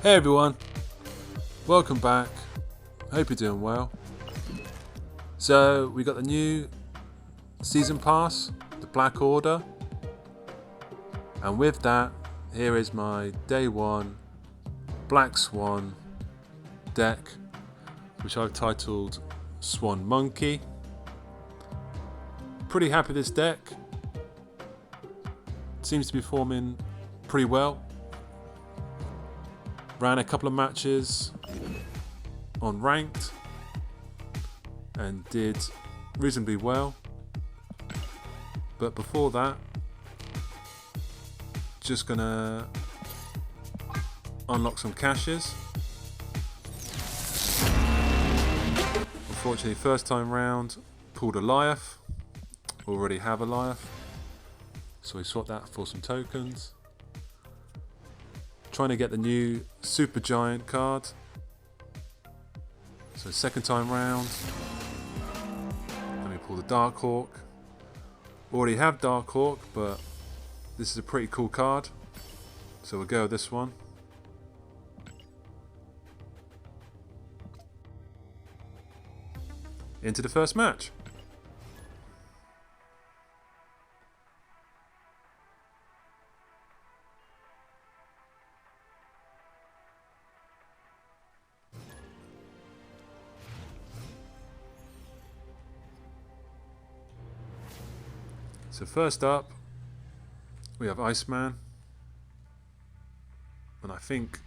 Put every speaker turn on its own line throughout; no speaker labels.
Hey everyone, welcome back. Hope you're doing well. So we got the new season pass, the Black Order, and with that, here is my day one Black Swan deck, which I've titled Swan Monkey. Pretty happy with this deck. Seems to be performing pretty well. Ran a couple of matches on ranked and did reasonably well. But before that, just gonna unlock some caches. Unfortunately, first time round, pulled a Liath. Already have a Liath, so we swapped that for some tokens. Trying to get the new Super Giant card. So second time round, let me pull the Dark Hawk. Already have Dark Hawk, but this is a pretty cool card, so we'll go with this one. Into the first match. So first up, we have Iceman, and I think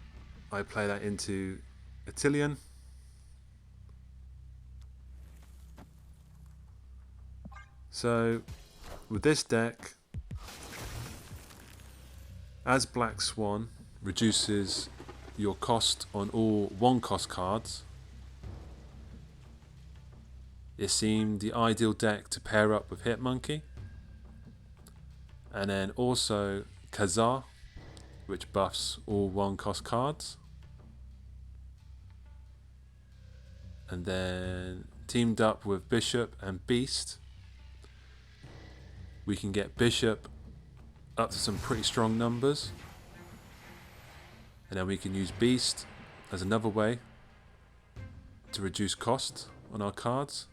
I play that into Atilian. So with this deck, as Black Swan reduces your cost on all one cost cards, it seemed the ideal deck to pair up with Hitmonkey. And then also Kazar, which buffs all one cost cards. And then teamed up with Bishop and Beast, we can get Bishop up to some pretty strong numbers. And then we can use Beast as another way to reduce cost on our cards.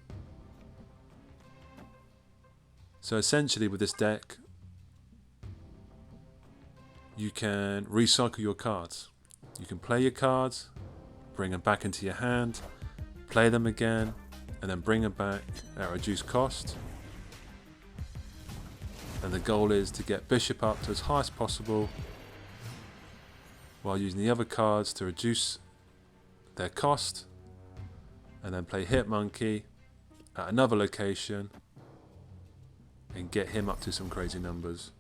So essentially with this deck, you can recycle your cards. You can play your cards, bring them back into your hand, play them again, and then bring them back at reduced cost. And the goal is to get Bishop up to as high as possible while using the other cards to reduce their cost, and then play Hitmonkey at another location and get him up to some crazy numbers.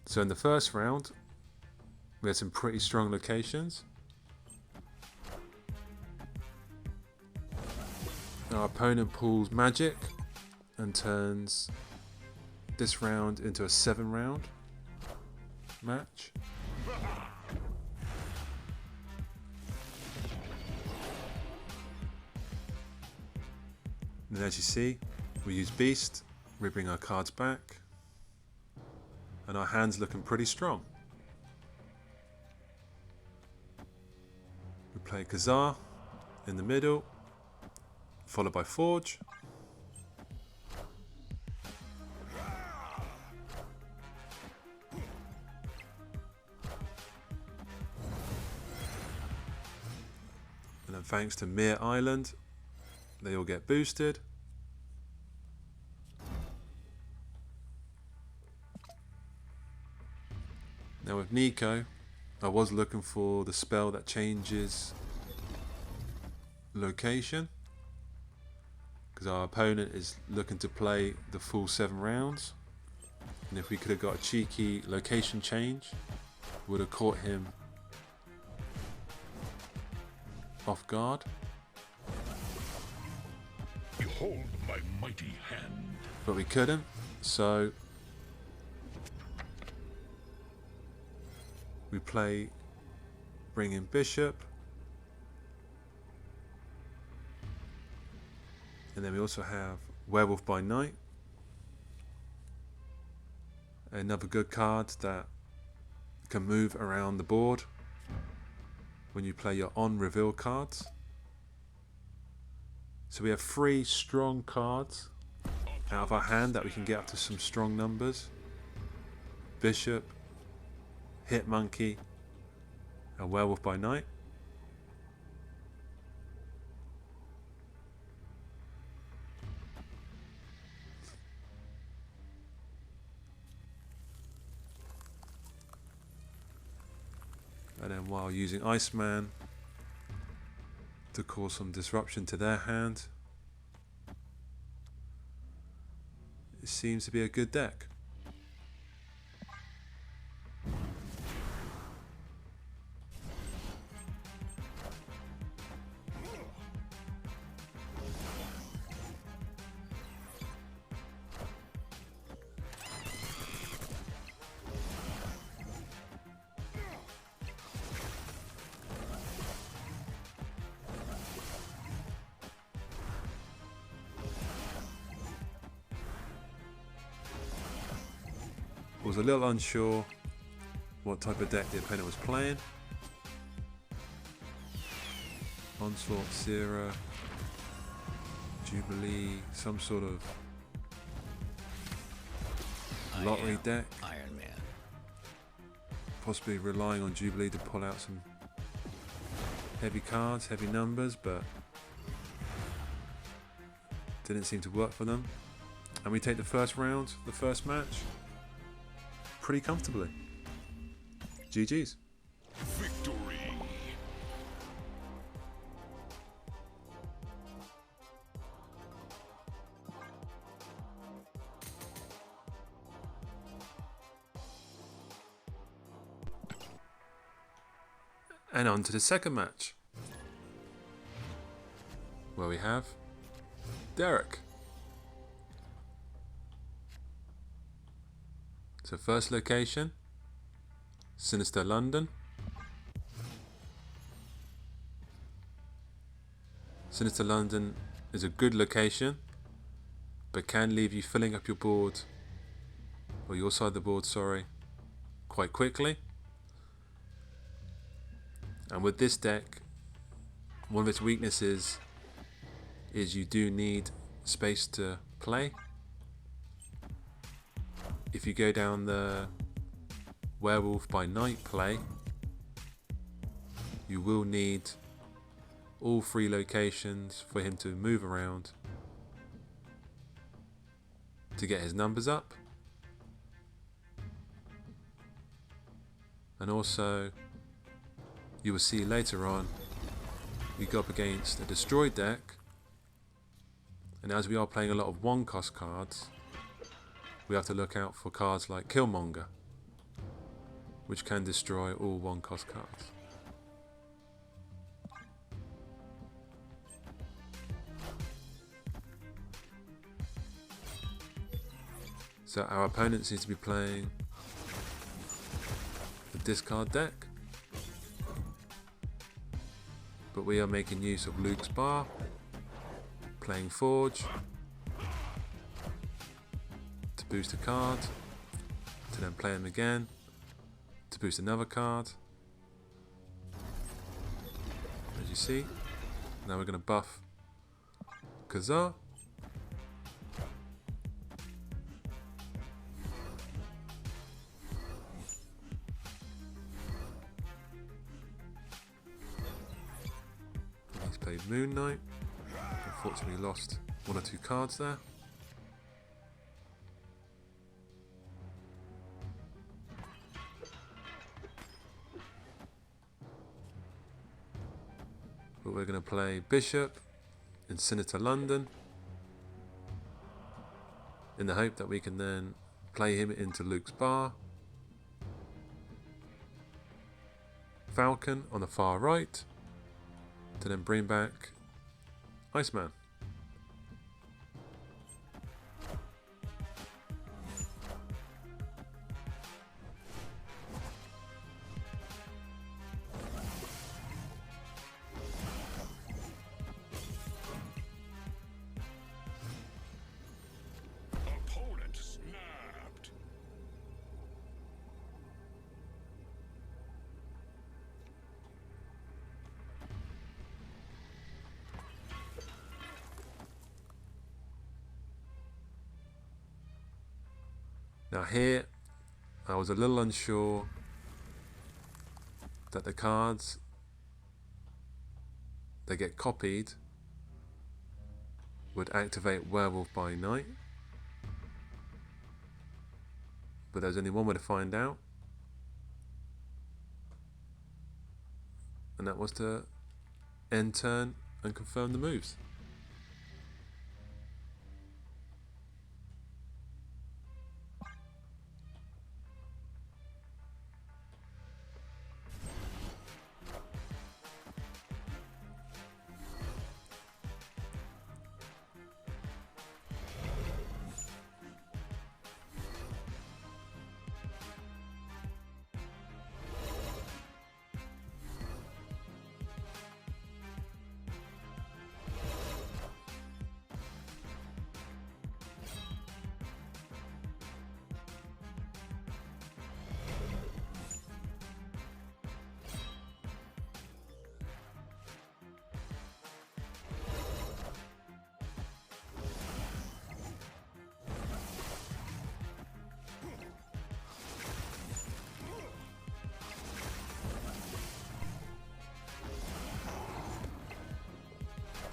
So in the first round, we had some pretty strong locations. Our opponent pulls Magic and turns this round into a 7-round match. And as you see, we use Beast, we bring our cards back, and our hand's looking pretty strong. We play Kazar in the middle, followed by Forge. And then thanks to Mere Island, they all get boosted. Now with Nico, I was looking for the spell that changes location, because our opponent is looking to play the full 7 rounds, and if we could have got a cheeky location change, would have caught him off guard.
Behold my mighty hand.
But we couldn't, so we play, bring in Bishop, And then we also have Werewolf by Night, another good card that can move around the board when you play your on reveal cards. So we have 3 strong cards out of our hand that we can get up to some strong numbers: Bishop, Hit Monkey, and Werewolf by Night. And then while using Iceman to cause some disruption to their hand, it seems to be a good deck. I was a little unsure what type of deck the opponent was playing. Onslaught, Sierra, Jubilee, some sort of lottery deck.
Iron Man.
Possibly relying on Jubilee to pull out some heavy cards, heavy numbers, but didn't seem to work for them. And we take the first round, the first match, pretty comfortably. GG's.
Victory.
And on to the second match, where we have Derek. So first location, Sinister London. Sinister London is a good location, but can leave you filling up your board, or your side of the board, sorry, quite quickly. And with this deck, one of its weaknesses is you do need space to play. If you go down the Werewolf by Night play, you will need all 3 locations for him to move around to get his numbers up. And also, you will see later on, we go up against a Destroy deck, and as we are playing a lot of 1-cost cards, we have to look out for cards like Killmonger, which can destroy all 1-cost cards. So our opponent seems to be playing the discard deck, but we are making use of Luke's Bar, playing Forge to boost a card, to then play him again to boost another card. As you see, now we're going to buff Kazar. He's played Moon Knight. Unfortunately lost 1 or 2 cards there. But we're going to play Bishop in Sinister London in the hope that we can then play him into Luke's Bar. Falcon on the far right to then bring back Iceman. Now here, I was a little unsure that the cards that get copied would activate Werewolf by Night, but there's only one way to find out, and that was to end turn and confirm the moves.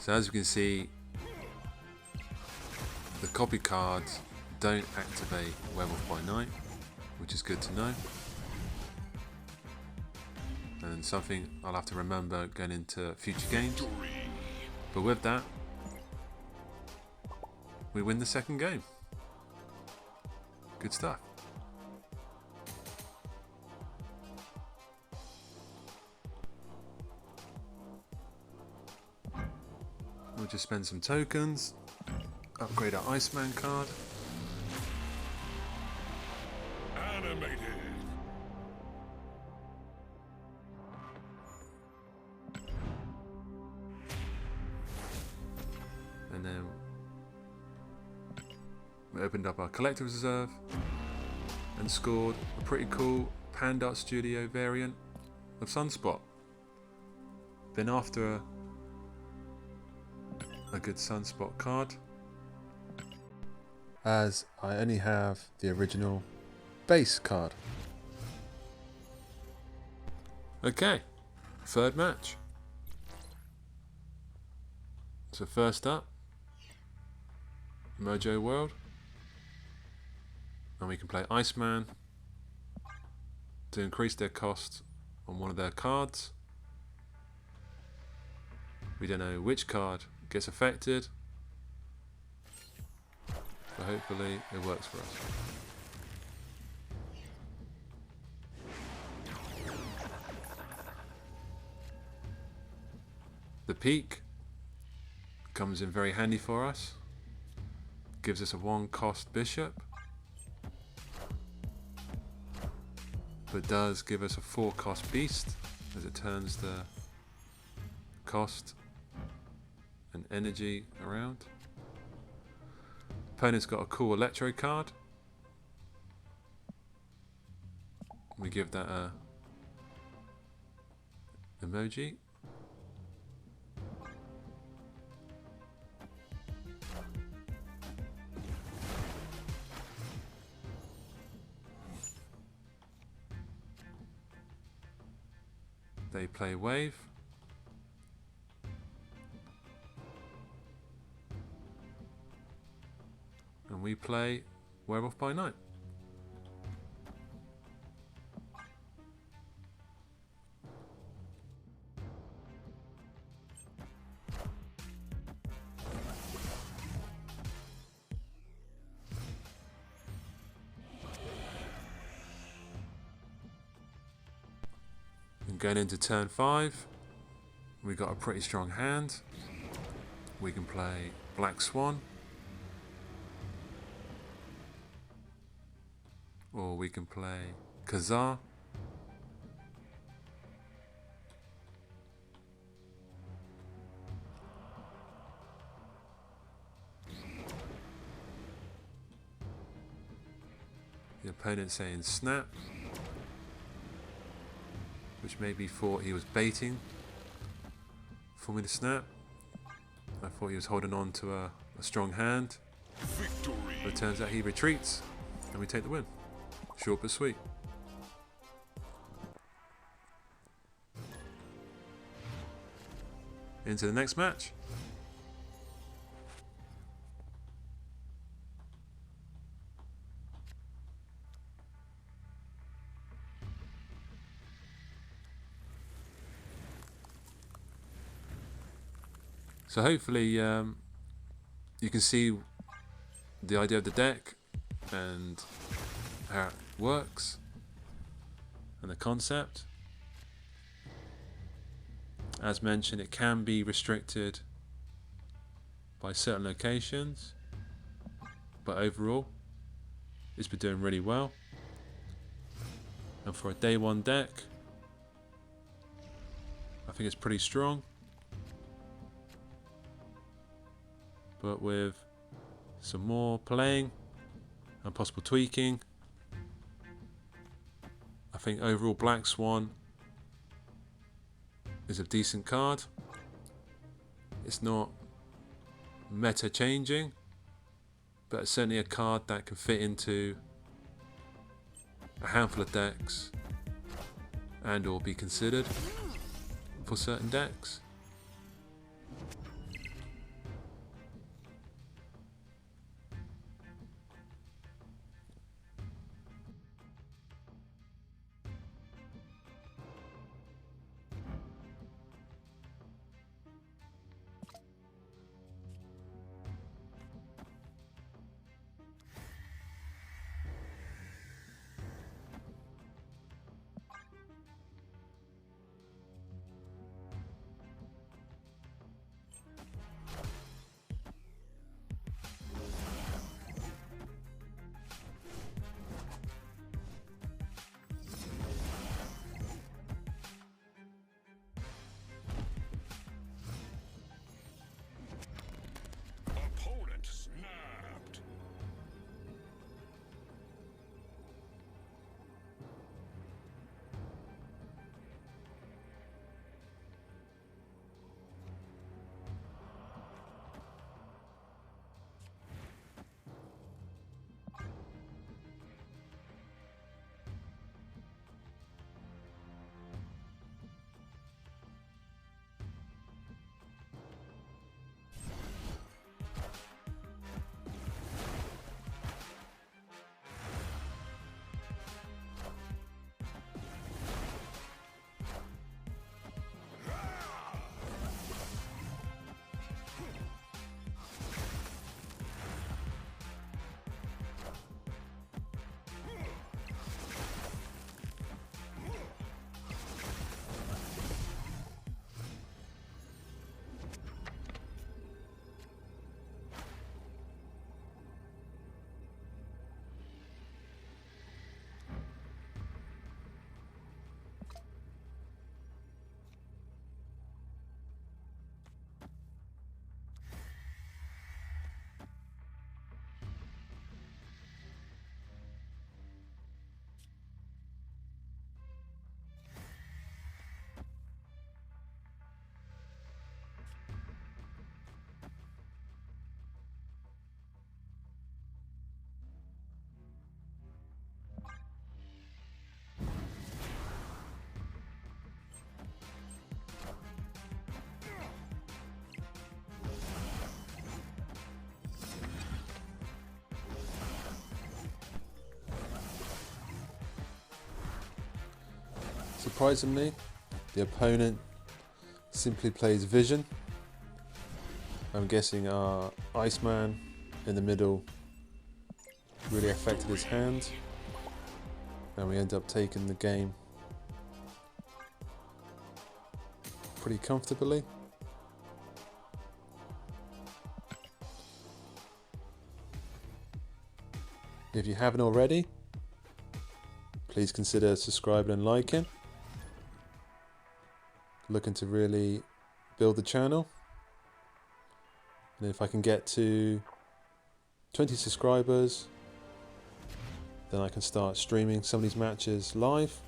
So as you can see, the copy cards don't activate Werewolf by Night, which is good to know. And something I'll have to remember going into future games. But with that, we win the second game. Good stuff. We'll just spend some tokens, upgrade our Iceman card.
Animated.
And then we opened up our collector's reserve and scored a pretty cool Pandart Studio variant of Sunspot. Been after a good Sunspot card, as I only have the original base card. Okay, third match. So first up, Mojo World, and we can play Iceman to increase their cost on one of their cards. We don't know which card gets affected, but hopefully it works for us. The peak comes in very handy for us. Gives us a 1-cost bishop, but does give us a 4-cost beast as it turns the cost and energy around. Opponent's got a cool electro card. We give that a emoji. They play wave. And we play Werewolf by Night. And going into turn 5, we got a pretty strong hand. We can play Black Swan, or we can play Kazar. The opponent saying snap, which maybe thought he was baiting for me to snap. I thought he was holding on to a strong hand,
Victory.
but it turns out he retreats. and we take the win. Short but sweet. Into the next match. So hopefully you can see the idea of the deck and how it works and the concept. As mentioned, it can be restricted by certain locations, but overall it's been doing really well. And for a day one deck, I think it's pretty strong. But with some more playing and possible tweaking, I think overall Black Swan is a decent card. It's not meta changing, but it's certainly a card that can fit into a handful of decks and or be considered for certain decks.
Opponent snapped.
Surprisingly, the opponent simply plays Vision. I'm guessing our Iceman in the middle really affected his hand, and we end up taking the game pretty comfortably. If you haven't already, please consider subscribing and liking. Looking to really build the channel, and if I can get to 20 subscribers, then I can start streaming some of these matches live.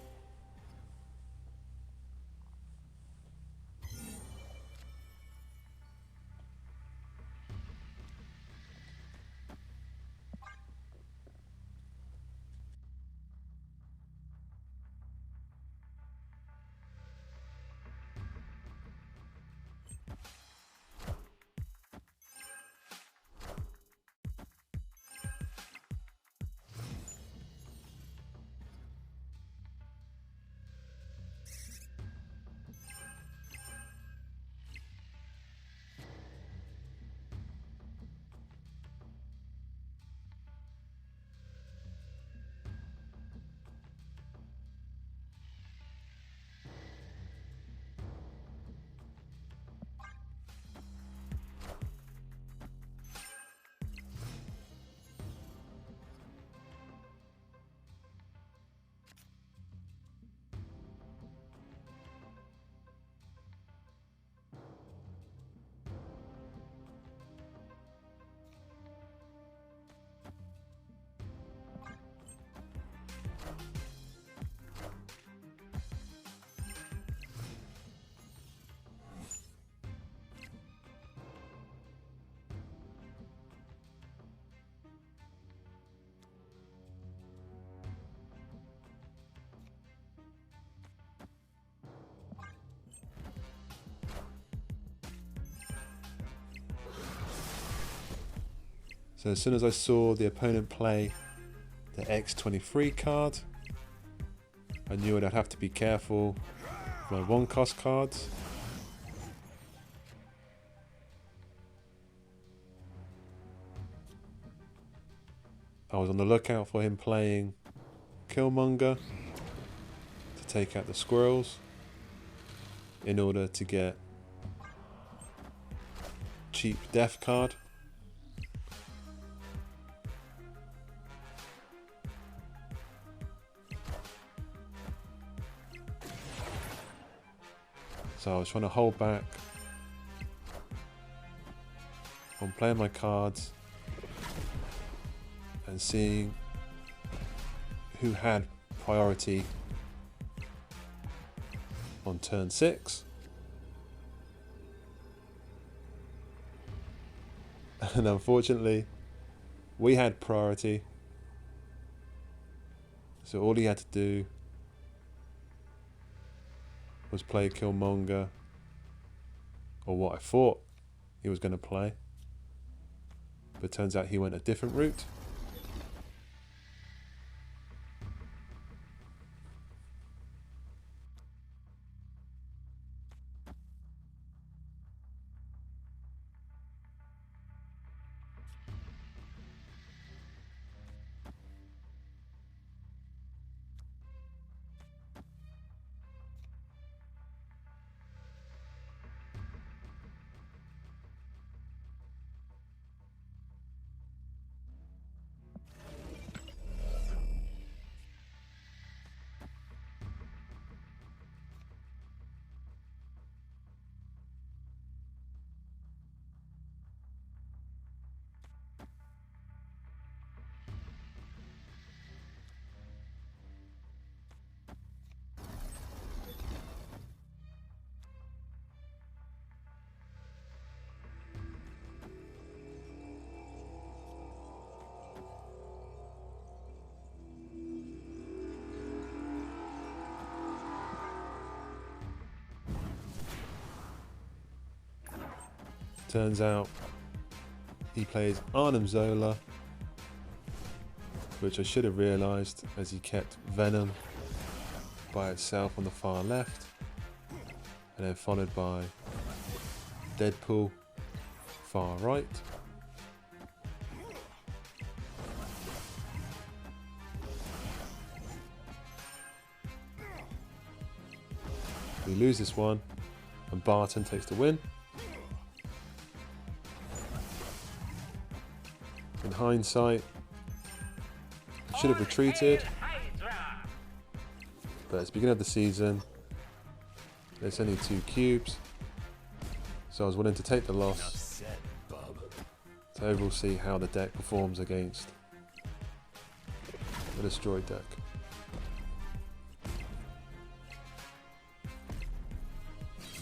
So as soon as I saw the opponent play the X23 card, I knew I'd have to be careful with my 1-cost cards. I was on the lookout for him playing Killmonger to take out the squirrels in order to get cheap death card. So I was trying to hold back on playing my cards and seeing who had priority on turn 6. And unfortunately, we had priority. So all he had to do was play Killmonger, or what I thought he was going to play. But turns out he went a different route. Turns out he plays Arnim Zola, which I should have realised as he kept Venom by itself on the far left, and then followed by Deadpool far right. We lose this one, and Barton takes the win. In hindsight, I should have retreated, but it's the beginning of the season. There's only 2 cubes, so I was willing to take the loss to overall see how the deck performs against the destroyed deck.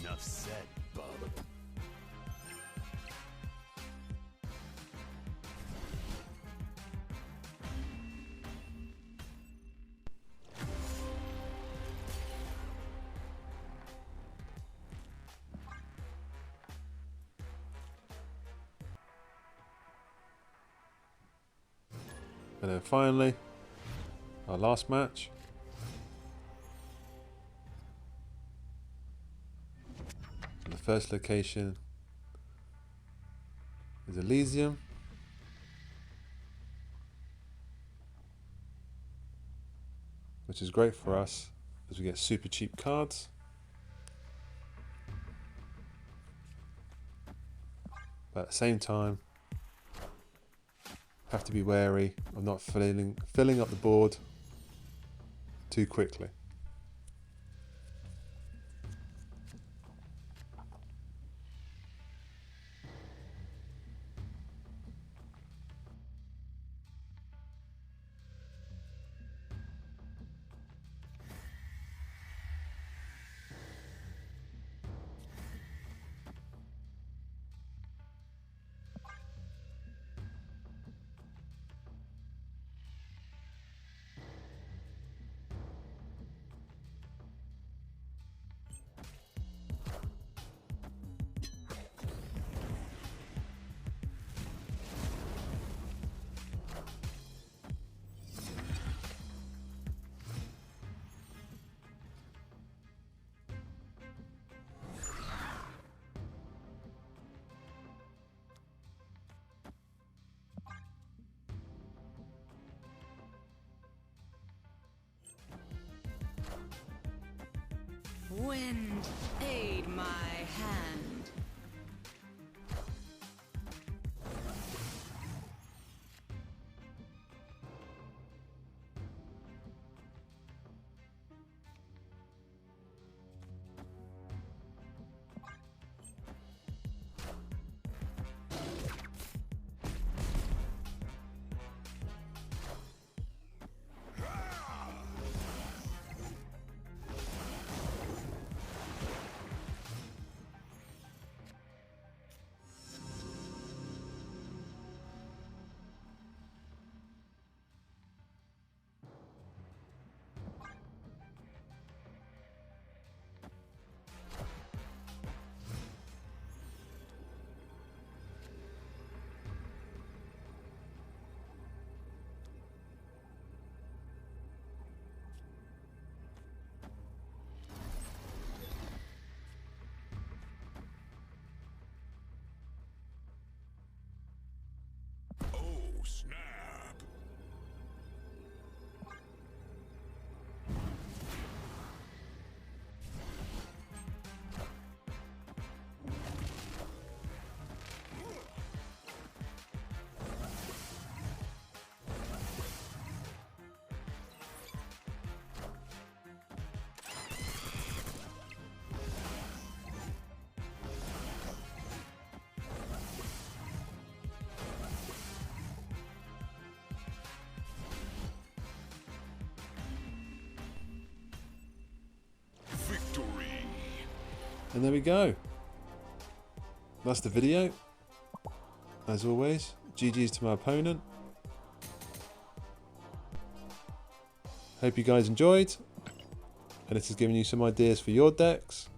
Enough said, bub.
And then finally, our last match. And the first location is Elysium. Which is great for us as we get super cheap cards. But at the same time, have to be wary of not filling up the board too quickly.
Wind, aid my hand.
Oh, snap! Victory!
And there we go. That's the video. As always, GG's to my opponent. Hope you guys enjoyed. And this has given you some ideas for your decks.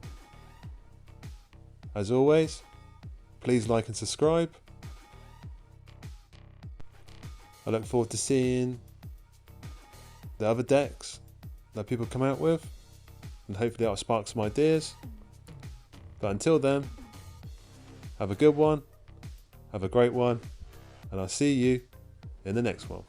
As always, please like and subscribe. I look forward to seeing the other decks that people come out with, and hopefully that'll spark some ideas. But until then, have a good one, have a great one, and I'll see you in the next one.